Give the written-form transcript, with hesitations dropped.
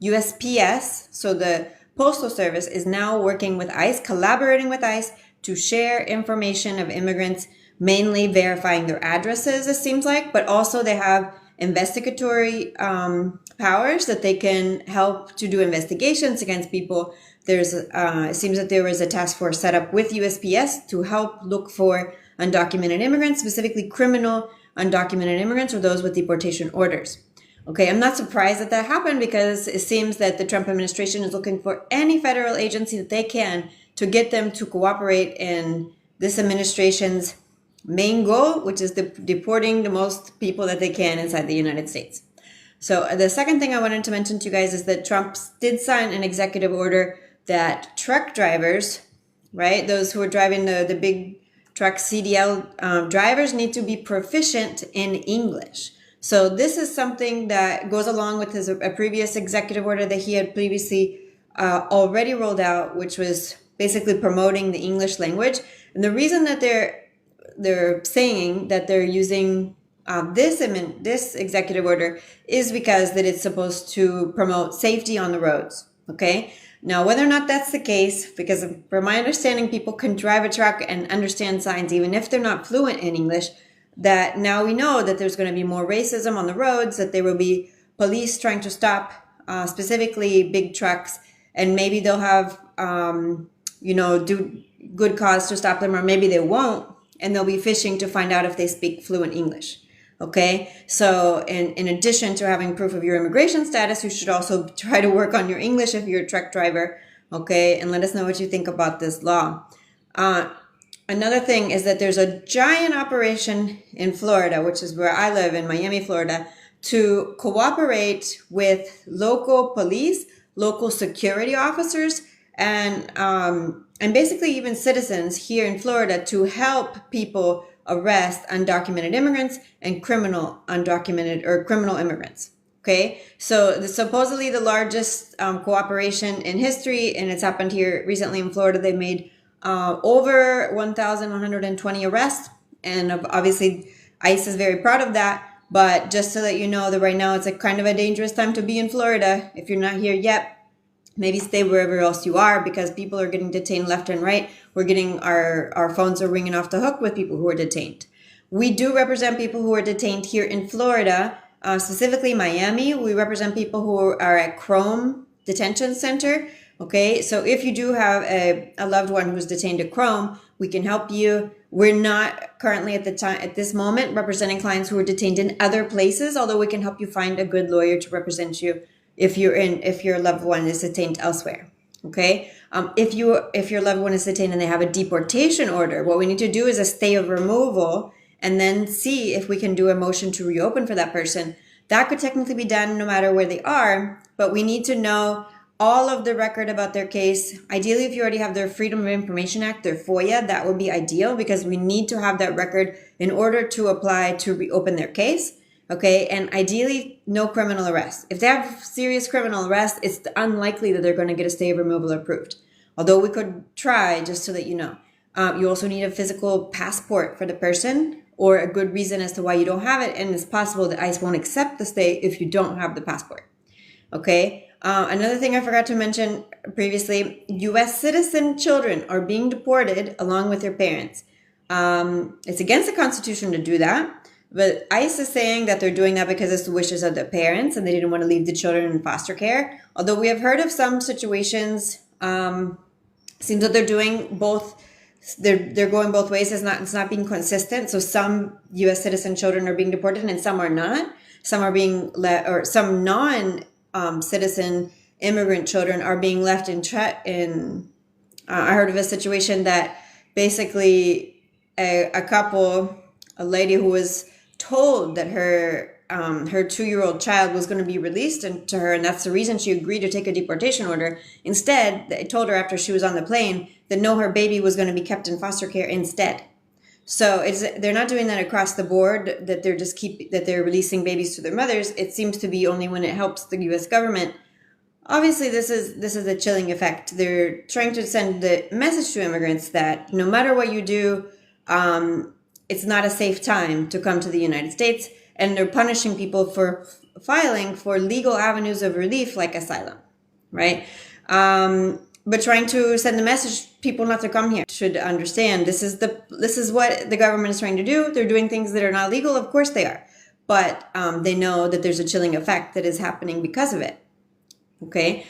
USPS, so the Postal Service, is now working with ICE, collaborating with ICE to share information of immigrants, mainly verifying their addresses, it seems like, but also they have investigatory powers that they can help to do investigations against people. There's it seems that there was a task force set up with USPS to help look for undocumented immigrants, specifically criminal undocumented immigrants or those with deportation orders. Okay, I'm not surprised that that happened because it seems that the Trump administration is looking for any federal agency that they can to get them to cooperate in this administration's main goal, which is deporting the most people that they can inside the United States. So the second thing I wanted to mention to you guys is that Trump did sign an executive order that truck drivers, right, those who are driving the big truck CDL drivers need to be proficient in English. So this is something that goes along with a previous executive order that he had previously already rolled out, which was basically promoting the English language. And the reason that they're saying that they're using this executive order is because that it's supposed to promote safety on the roads. Okay. Now, whether or not that's the case, because from my understanding, people can drive a truck and understand signs even if they're not fluent in English. That now we know that there's going to be more racism on the roads, that there will be police trying to stop specifically big trucks, and maybe they'll have, do good cause to stop them, or maybe they won't, and they'll be fishing to find out if they speak fluent English. Okay, so in addition to having proof of your immigration status, you should also try to work on your English if you're a truck driver. Okay, and let us know what you think about this law. Another thing is that there's a giant operation in Florida, which is where I live in Miami, Florida, to cooperate with local police, local security officers, and basically even citizens here in Florida to help people arrest undocumented immigrants and criminal immigrants. Okay, so supposedly the largest cooperation in history, and it's happened here recently in Florida. They made over 1,120 arrests, and obviously ICE is very proud of that. But just to let you know that right now it's a kind of a dangerous time to be in Florida. If you're not here yet, maybe stay wherever else you are, because people are getting detained left and right. We're getting our phones are ringing off the hook with people who are detained. We do represent people who are detained here in Florida, specifically Miami. We represent people who are at Chrome Detention Center. Okay, so if you do have a loved one who's detained at Chrome, we can help you. We're not currently at this moment representing clients who are detained in other places, although we can help you find a good lawyer to represent you if your loved one is detained elsewhere. Okay, if your loved one is detained and they have a deportation order, what we need to do is a stay of removal, and then see if we can do a motion to reopen for that person. That could technically be done no matter where they are, but we need to know all of the record about their case. Ideally, if you already have their Freedom of Information Act, their FOIA, that would be ideal, because we need to have that record in order to apply to reopen their case. Okay, and ideally, no criminal arrest. If they have serious criminal arrest, it's unlikely that they're going to get a stay of removal approved. Although we could try, just so that you know. You also need a physical passport for the person, or a good reason as to why you don't have it, and it's possible that ICE won't accept the stay if you don't have the passport. Okay. Another thing I forgot to mention previously, U.S. citizen children are being deported along with their parents. It's against the Constitution to do that, but ICE is saying that they're doing that because it's the wishes of the parents and they didn't want to leave the children in foster care. Although we have heard of some situations, seems that they're doing both. They're going both ways. It's not being consistent. So some U.S. citizen children are being deported and some are not. Some are being some non-citizen immigrant children are being left in. I heard of a situation that basically a lady who was told that her 2-year-old child was going to be released to her, and that's the reason she agreed to take a deportation order. Instead, they told her after she was on the plane that no, her baby was going to be kept in foster care instead. So they're not doing that across the board, that they're releasing babies to their mothers. It seems to be only when it helps the U.S. government. Obviously, this is a chilling effect. They're trying to send the message to immigrants that no matter what you do, it's not a safe time to come to the United States, and they're punishing people for filing for legal avenues of relief like asylum, right? But trying to send a message people not to come here should understand this is what the government is trying to do. They're doing things that are not legal, of course they are, but they know that there's a chilling effect that is happening because of it. Okay.